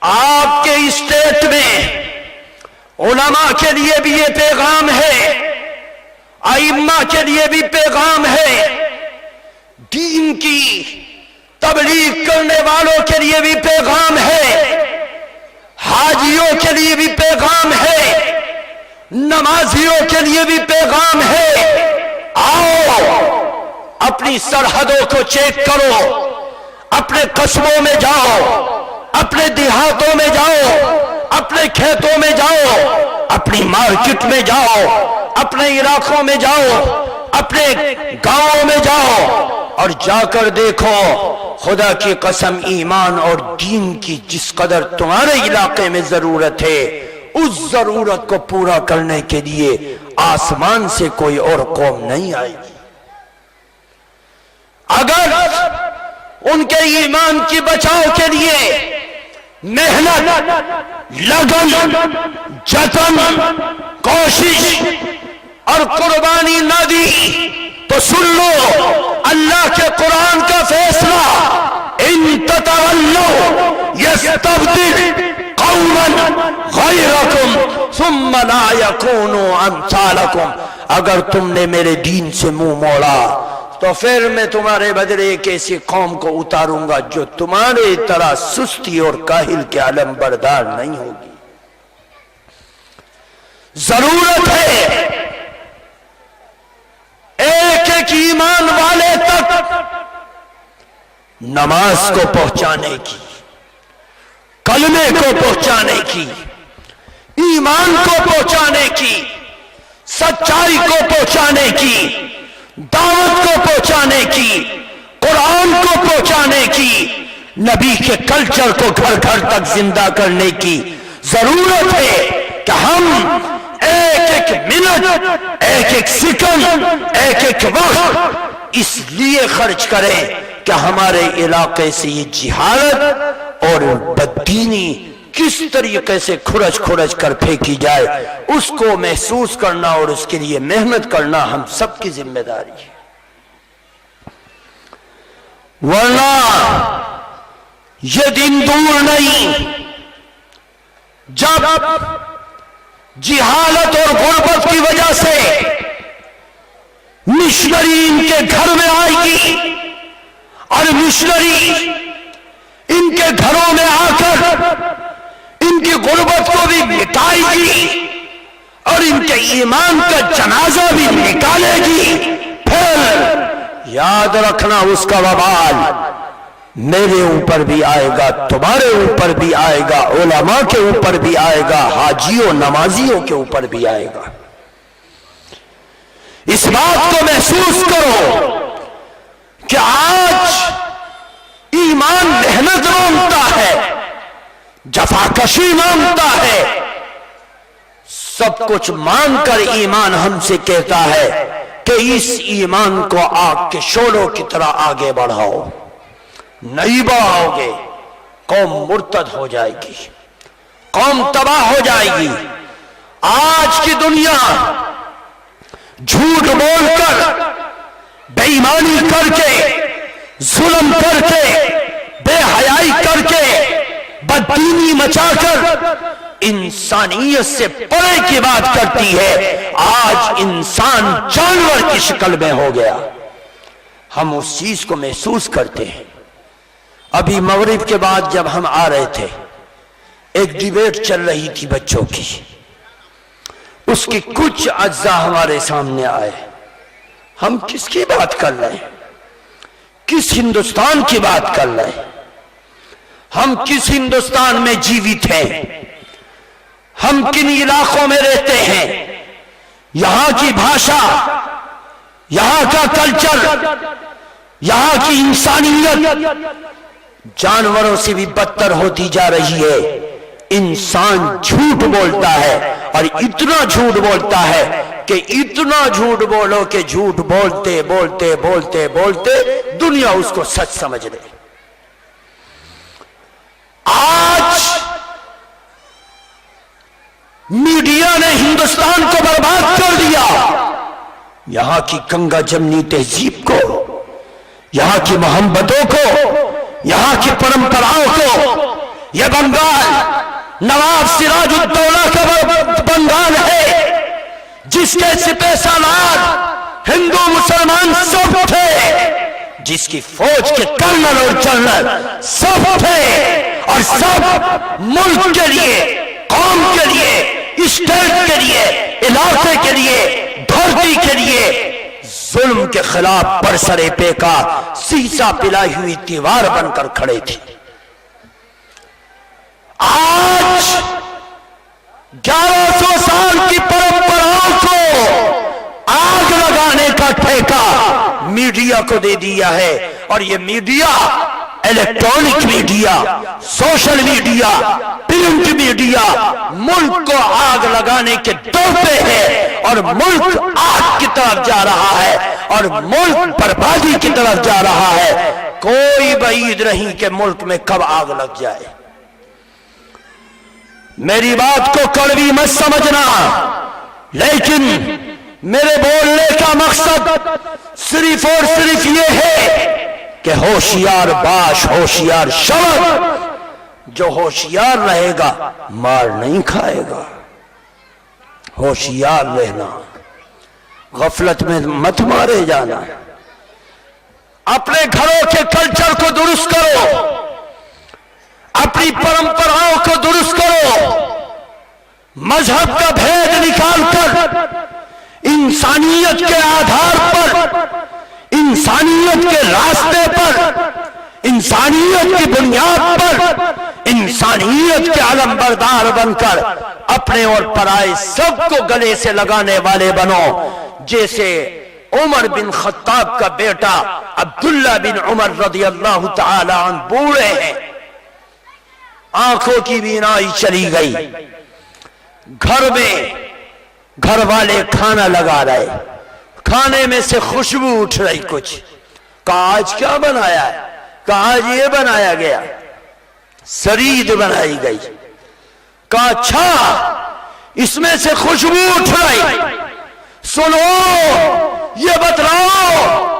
آپ کے اسٹیٹ میں علماء کے لیے بھی یہ پیغام ہے، ائمہ کے لیے بھی پیغام ہے، دین کی تبلیغ کرنے والوں کے لیے بھی پیغام ہے، حاجیوں کے لیے بھی پیغام ہے، نمازیوں کے لیے بھی پیغام ہے۔ آؤ اپنی سرحدوں کو چیک کرو، اپنے قصبوں میں جاؤ، اپنے دیہاتوں میں جاؤ، اپنے کھیتوں میں جاؤ، اپنی مارکیٹ میں جاؤ، اپنے علاقوں میں جاؤ، اپنے گاؤں میں جاؤ اور جا کر دیکھو، خدا کی قسم ایمان اور دین کی جس قدر تمہارے علاقے میں ضرورت ہے، اس ضرورت کو پورا کرنے کے لیے آسمان سے کوئی اور قوم نہیں آئے گی۔ اگر ان کے ایمان کی بچاؤ کے لیے محنت، لگن، جتن، کوشش اور قربانی نہ دی تو سن لو اللہ کے قرآن کا فیصلہ، ان تتولوا یستبدل قوما غیرکم ثم لا یکونوا امثالکم، اگر تم نے میرے دین سے منہ موڑا تو پھر میں تمہارے بدلے ایک ایسی قوم کو اتاروں گا جو تمہارے طرح سستی اور کاہل کے علم بردار نہیں ہوگی۔ ضرورت ہے ایک ایک ایمان والے تک نماز کو پہنچانے کی، کلمے کو پہنچانے کی، ایمان کو پہنچانے کی، سچائی کو پہنچانے کی، دعوت کو پہنچانے کی، قرآن کو پہنچانے کی، نبی کے کلچر کو گھر گھر تک زندہ کرنے کی ضرورت ہے کہ ہم ایک ایک منٹ، ایک ایک سیکنڈ، ایک ایک وقت اس لیے خرچ کریں کہ ہمارے علاقے سے یہ جہالت اور بددینی کس طریقے سے کھرچ کھرچ کر پھینکی جائے، اس کو محسوس کرنا اور اس کے لیے محنت کرنا ہم سب کی ذمہ داری ہے۔ ورنہ یہ دن دور نہیں جب جہالت اور غربت کی وجہ سے مشنری ان کے گھر میں آئے گی اور مشنری ان کے گھروں میں آ کر ان کی غربت کو بھی مٹائے گی اور ان کے ایمان کا جنازہ بھی نکالے گی۔ پھر یاد رکھنا اس کا وبال میرے اوپر بھی آئے گا، تمہارے اوپر بھی آئے گا، علماء کے اوپر بھی آئے گا، حاجیوں نمازیوں کے اوپر بھی آئے گا۔ اس بات کو محسوس کرو کہ آج ایمان محنت مانگتا ہے، جفاکشی مانگتا ہے، سب کچھ مان کر ایمان ہم سے کہتا ہے کہ اس ایمان کو آگ کے شعلوں کی طرح آگے بڑھاؤ، نہیں بڑھاؤ گے قوم مرتد ہو جائے گی، قوم تباہ ہو جائے گی۔ آج کی دنیا جھوٹ بول کر، بے ایمانی کر کے، ظلم کر کے، بے حیائی کر کے، بددینی مچا کر انسانیت سے پرے کی بات کرتی ہے۔ آج انسان جانور کی شکل میں ہو گیا، ہم اس چیز کو محسوس کرتے ہیں۔ ابھی مغرب کے بعد جب ہم آ رہے تھے، ایک ڈیبیٹ چل رہی تھی بچوں کی، اس کی کچھ اجزاء ہمارے سامنے آئے۔ ہم کس کی بات کر رہے ہیں؟ کس ہندوستان کی بات کر رہے ہیں؟ ہم کس ہندوستان میں جیوت ہیں؟ ہم کن علاقوں میں رہتے ہیں؟ یہاں کی بھاشا، یہاں کا کلچر، یہاں کی انسانیت جانوروں سے بھی بدتر ہوتی جا رہی ہے۔ انسان جھوٹ بولتا ہے اور اتنا جھوٹ بولتا ہے کہ اتنا جھوٹ بولو کہ جھوٹ بولتے بولتے بولتے بولتے دنیا اس کو سچ سمجھ لے۔ آج میڈیا نے ہندوستان کو برباد کر دیا، یہاں کی گنگا جمنی تہذیب کو، یہاں کی محبتوں کو، یہاں کی پرمپراؤں کو یہ بنگال نواب سراج الدولہ کا بنگال ہے جس کے سپہ سالار ہندو مسلمان سب تھے، جس کی فوج کے کرنل اور جنرل سب تھے، اور سب ملک کے لیے، قوم کے لیے، اسٹیٹ کے لیے، علاقے کے لیے، دھرتی کے لیے ظلم کے خلاف برسرے پیکار سیسا پلائی ہوئی دیوار بن کر کھڑے تھے۔ آج 1100 سال کی پرمپراؤں کو آگ لگانے کا ٹھیکہ میڈیا کو دے دیا ہے، اور یہ media, electronic media, social media, print media ملک کو آگ لگانے کے دور پہ ہے، اور ملک آگ کی طرف جا رہا ہے، اور ملک بربادی کی طرف جا رہا ہے۔ کوئی بعید نہیں کہ ملک میں کب آگ لگ جائے۔ میری بات کو کڑوی مت سمجھنا، لیکن میرے بولنے کا مقصد صرف اور صرف یہ ہے کہ ہوشیار باش، ہوشیار شمع، جو ہوشیار رہے گا مار نہیں کھائے گا۔ ہوشیار رہنا، غفلت میں مت مارے جانا، اپنے گھروں کے کلچر کو درست کرو، اپنی پرمپراؤں کو درست کرو، مذہب کا بھید نکال کر انسانیت کے آدھار پر، انسانیت کے راستے پر، انسانیت کی بنیاد پر انسانیت کے علم بردار بن کر اپنے اور پرائے سب کو گلے سے لگانے والے بنو، جیسے عمر بن خطاب کا بیٹا عبداللہ بن عمر رضی اللہ تعالی عنہ بوڑھے ہیں، آنکھوں کی بینائی چلی گئی، گھر میں گھر والے کھانا لگا رہے، کھانے میں سے خوشبو اٹھ رہی، کچھ کہا آج کیا بنایا ہے؟ کہا آج یہ بنایا گیا، سرید بنائی گئی۔ کہا اچھا اس میں سے خوشبو اٹھ رہی، سنو یہ بتلاؤ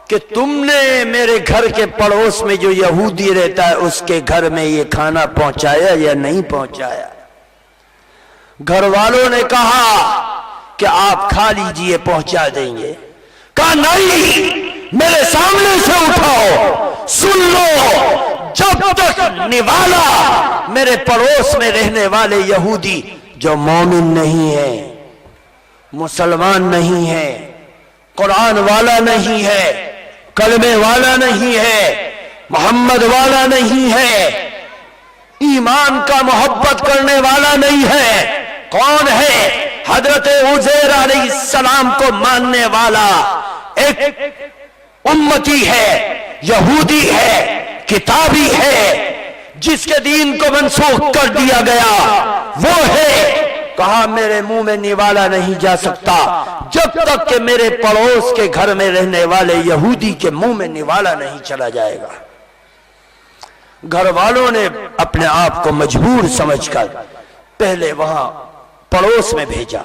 کہ تم نے میرے گھر کے پڑوس میں جو یہودی رہتا ہے اس کے گھر میں یہ کھانا پہنچایا یا نہیں پہنچایا؟ گھر والوں نے کہا کہ آپ کھا لیجئے، پہنچا دیں گے۔ کہا نہیں، میرے سامنے سے اٹھاؤ، سن لو، جب تک نوالا میرے پڑوس میں رہنے والے یہودی جو مومن نہیں ہے، مسلمان نہیں ہے، قرآن والا نہیں ہے، کلمے والا نہیں ہے، محمد والا نہیں ہے، ایمان کا محبت کرنے والا نہیں ہے، کون ہے؟ حضرت عزیر علیہ السلام کو ماننے والا ایک امتی ہے، یہودی ہے، کتابی ہے، جس کے دین کو منسوخ کر دیا گیا، وہ ہے۔ کہا میرے منہ میں نوالا نہیں جا سکتا جب تک کہ میرے پڑوس کے گھر میں رہنے والے یہودی کے منہ میں نوالا نہیں چلا جائے گا۔ گھر والوں نے اپنے آپ کو مجبور سمجھ کر پہلے وہاں پڑوس میں بھیجا،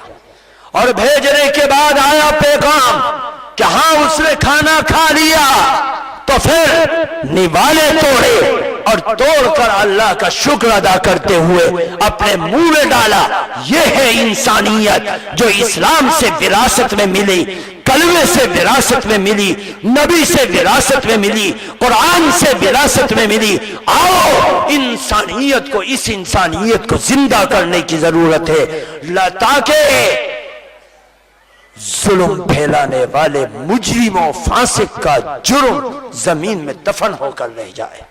اور بھیجنے کے بعد آیا پیغام کہ ہاں اس نے کھانا کھا لیا، تو پھر نوالے توڑے، اور توڑ کر اللہ کا شکر ادا کرتے ہوئے اپنے منہ میں ڈالا۔ یہ ہے انسانیت جو اسلام سے وراثت میں ملی، کلمے سے وراثت میں ملی، نبی سے وراثت میں ملی، قرآن سے وراثت میں ملی۔ آؤ انسانیت کو، اس انسانیت کو زندہ کرنے کی ضرورت ہے، تاکہ ظلم پھیلانے والے مجرموں، فاسق کا جرم زمین میں دفن ہو کر رہ جائے۔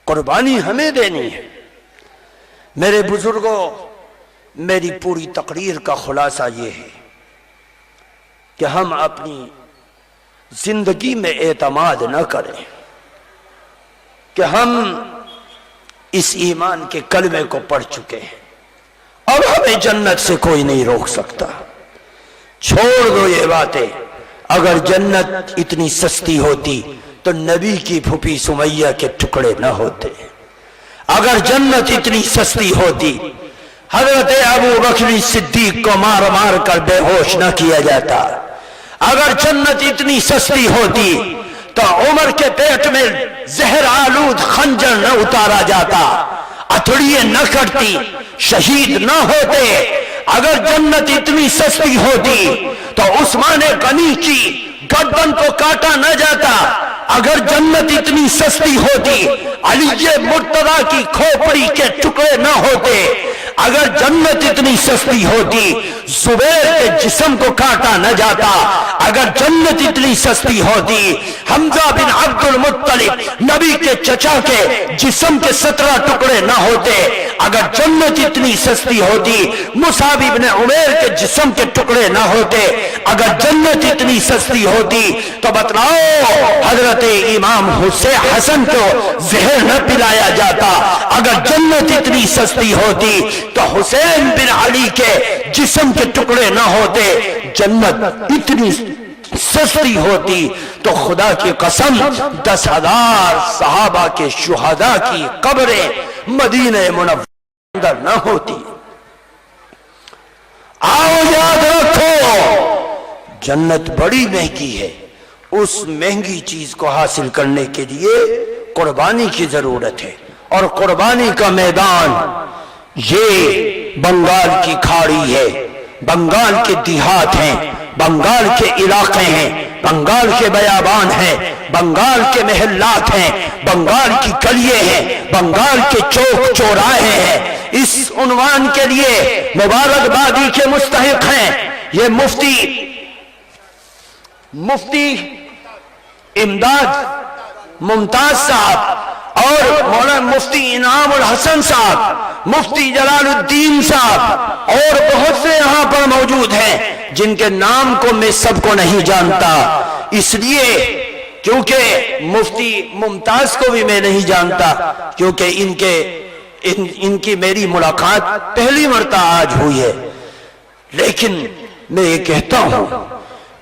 قربانی ہمیں دینی ہے۔ میرے بزرگوں، میری پوری تقریر کا خلاصہ یہ ہے کہ ہم اپنی زندگی میں اعتماد نہ کریں کہ ہم اس ایمان کے کلمے کو پڑھ چکے ہیں، اب ہمیں جنت سے کوئی نہیں روک سکتا۔ چھوڑ دو یہ باتیں۔ اگر جنت اتنی سستی ہوتی تو نبی کی پھوپھی سمیہ کے ٹکڑے نہ ہوتے۔ اگر جنت اتنی سستی ہوتی حضرت ابو بکر صدیق کو مار مار کر بے ہوش نہ کیا جاتا۔ اگر جنت اتنی سستی ہوتی تو عمر کے پیٹ میں زہر آلود خنجر نہ اتارا جاتا، اتھڑیے نہ کٹتی، شہید نہ ہوتے۔ اگر جنت اتنی سستی ہوتی تو عثمان غنی کی گردن کو کاٹا نہ جاتا، اگر جنت اتنی سستی ہوتی علی مرتضیٰ کی کھوپڑی کے ٹکڑے نہ ہوتے، اگر جنت اتنی سستی ہوتی زبیر کے جسم کو کاٹا نہ جاتا، اگر جنت اتنی سستی ہوتی حمزہ بن عبد المطلب نبی کے چچا کے جسم کے 17 ٹکڑے نہ ہوتے، اگر جنت اتنی سستی ہوتی مصعب بن عمیر کے جسم کے ٹکڑے نہ ہوتے، اگر جنت اتنی سستی ہوتی تو بتلاؤ حضرت امام حسن کو زہر نہ پلایا جاتا، اگر جنت اتنی سستی ہوتی تو حسین بن علی کے جسم کے ٹکڑے نہ ہوتے، جنت اتنی سستی ہوتی تو خدا کی قسم 10,000 صحابہ کے شہداء کی قبریں مدینہ منورہ اندر نہ ہوتی۔ آؤ یاد رکھو جنت بڑی مہنگی ہے، اس مہنگی چیز کو حاصل کرنے کے لیے قربانی کی ضرورت ہے، اور قربانی کا میدان یہ بنگال کی کھاڑی ہے، بنگال کے دیہات ہیں، بنگال کے علاقے ہیں، بنگال کے بیابان ہیں، بنگال کے محلات ہیں، بنگال کی گلیاں ہیں، بنگال کے چوک چوراہے ہیں۔ اس عنوان کے لیے مبارکبادی کے مستحق ہیں یہ مفتی امداد ممتاز صاحب اور مولانا مفتی انعام الحسن صاحب، مفتی جلال الدین صاحب، اور بہت سے یہاں پر موجود ہیں جن کے نام کو میں سب کو نہیں جانتا، اس لیے کیونکہ مفتی ممتاز کو بھی میں نہیں جانتا، کیونکہ ان کی میری ملاقات پہلی مرتبہ آج ہوئی ہے، لیکن میں یہ کہتا ہوں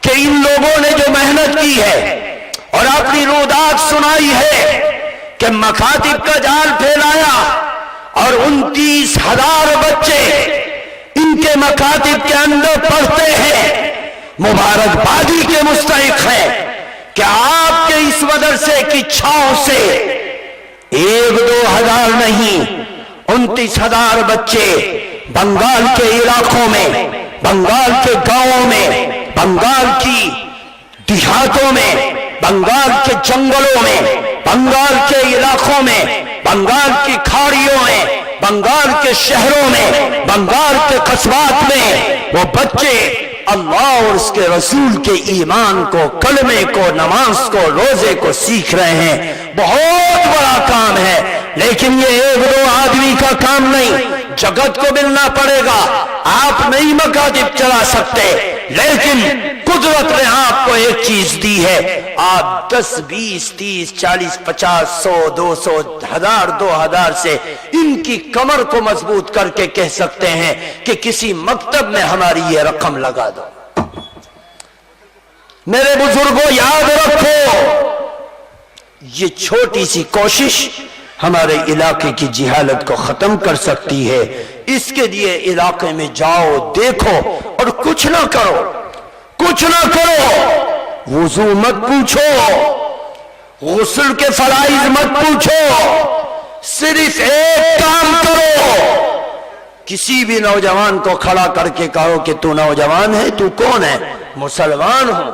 کہ ان لوگوں نے جو محنت کی ہے اور اپنی روداد سنائی ہے کہ مکاتب کا جال پھیلایا اور 29,000 بچے ان کے مکاتب کے اندر پڑھتے ہیں، مبارکبادی کے مستحق ہیں کہ آپ کے اس مدرسے کی چھاؤں سے 1-2 ہزار نہیں 29,000 بچے بنگال کے علاقوں میں، بنگال کے گاؤں میں، بنگال کی دیہاتوں میں، بنگال کے جنگلوں میں، بنگال کے علاقوں میں، بنگال کی کھاڑیوں میں، بنگال کے شہروں میں، بنگال کے قصبات میں وہ بچے اللہ اور اس کے رسول کے ایمان کو، کلمے کو، نماز کو، روزے کو سیکھ رہے ہیں۔ بہت بڑا کام ہے، لیکن یہ 1-2 آدمی کا کام نہیں، جگت کو ملنا پڑے گا۔ آپ نہیں مکاتب چلا سکتے، لیکن قدرت نے آپ کو ایک چیز دی ہے، آپ 10 20 30 40 50 100 200 1000 2000 سے ان کی کمر کو مضبوط کر کے کہہ سکتے ہیں کہ کسی مکتب میں ہماری یہ رقم لگا دو۔ میرے بزرگوں یاد رکھو، یہ چھوٹی سی کوشش ہمارے علاقے کی جہالت کو ختم کر سکتی ہے۔ اس کے لیے علاقے میں جاؤ، دیکھو، اور کچھ نہ کرو، کچھ نہ کرو، وضو مت پوچھو، غسل کے فرائض مت پوچھو، صرف ایک کام کرو، کسی بھی نوجوان کو کھڑا کر کے کہو کہ تو نوجوان ہے، تو کون ہے؟ مسلمان ہوں۔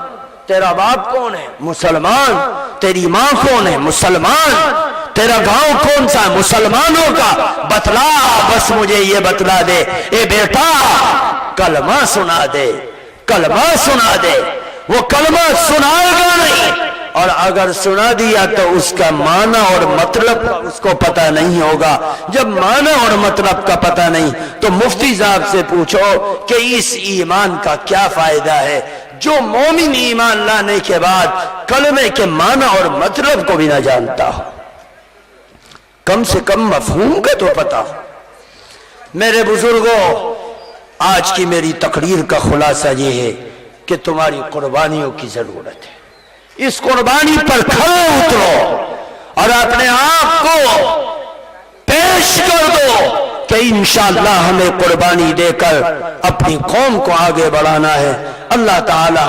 تیرا باپ کون ہے؟ مسلمان۔ تیری ماں کون ہے؟ مسلمان۔ تیرا گاؤں کون سا؟ مسلمانوں کا۔ بتلا، بس مجھے یہ بتلا دے، اے بیٹا کلمہ سنا دے، کلمہ سنا دے۔ وہ کلمہ سنائے گا نہیں، اور اگر سنا دیا تو اس کا معنی اور مطلب اس کو پتہ نہیں ہوگا۔ جب معنی اور مطلب کا پتہ نہیں تو مفتی صاحب سے پوچھو کہ اس ایمان کا کیا فائدہ ہے جو مومن ایمان لانے کے بعد کلمے کے معنی اور مطلب کو بھی نہ جانتا ہو، کم سے کم مفہوم کا تو پتہ ہو۔ میرے بزرگوں، آج کی میری تقریر کا خلاصہ یہ ہے کہ تمہاری قربانیوں کی ضرورت ہے۔ اس قربانی پر کھڑے اترو اور اپنے آپ کو پیش کر دو کہ انشاءاللہ ہمیں قربانی دے کر اپنی قوم کو آگے بڑھانا ہے۔ اللہ تعالی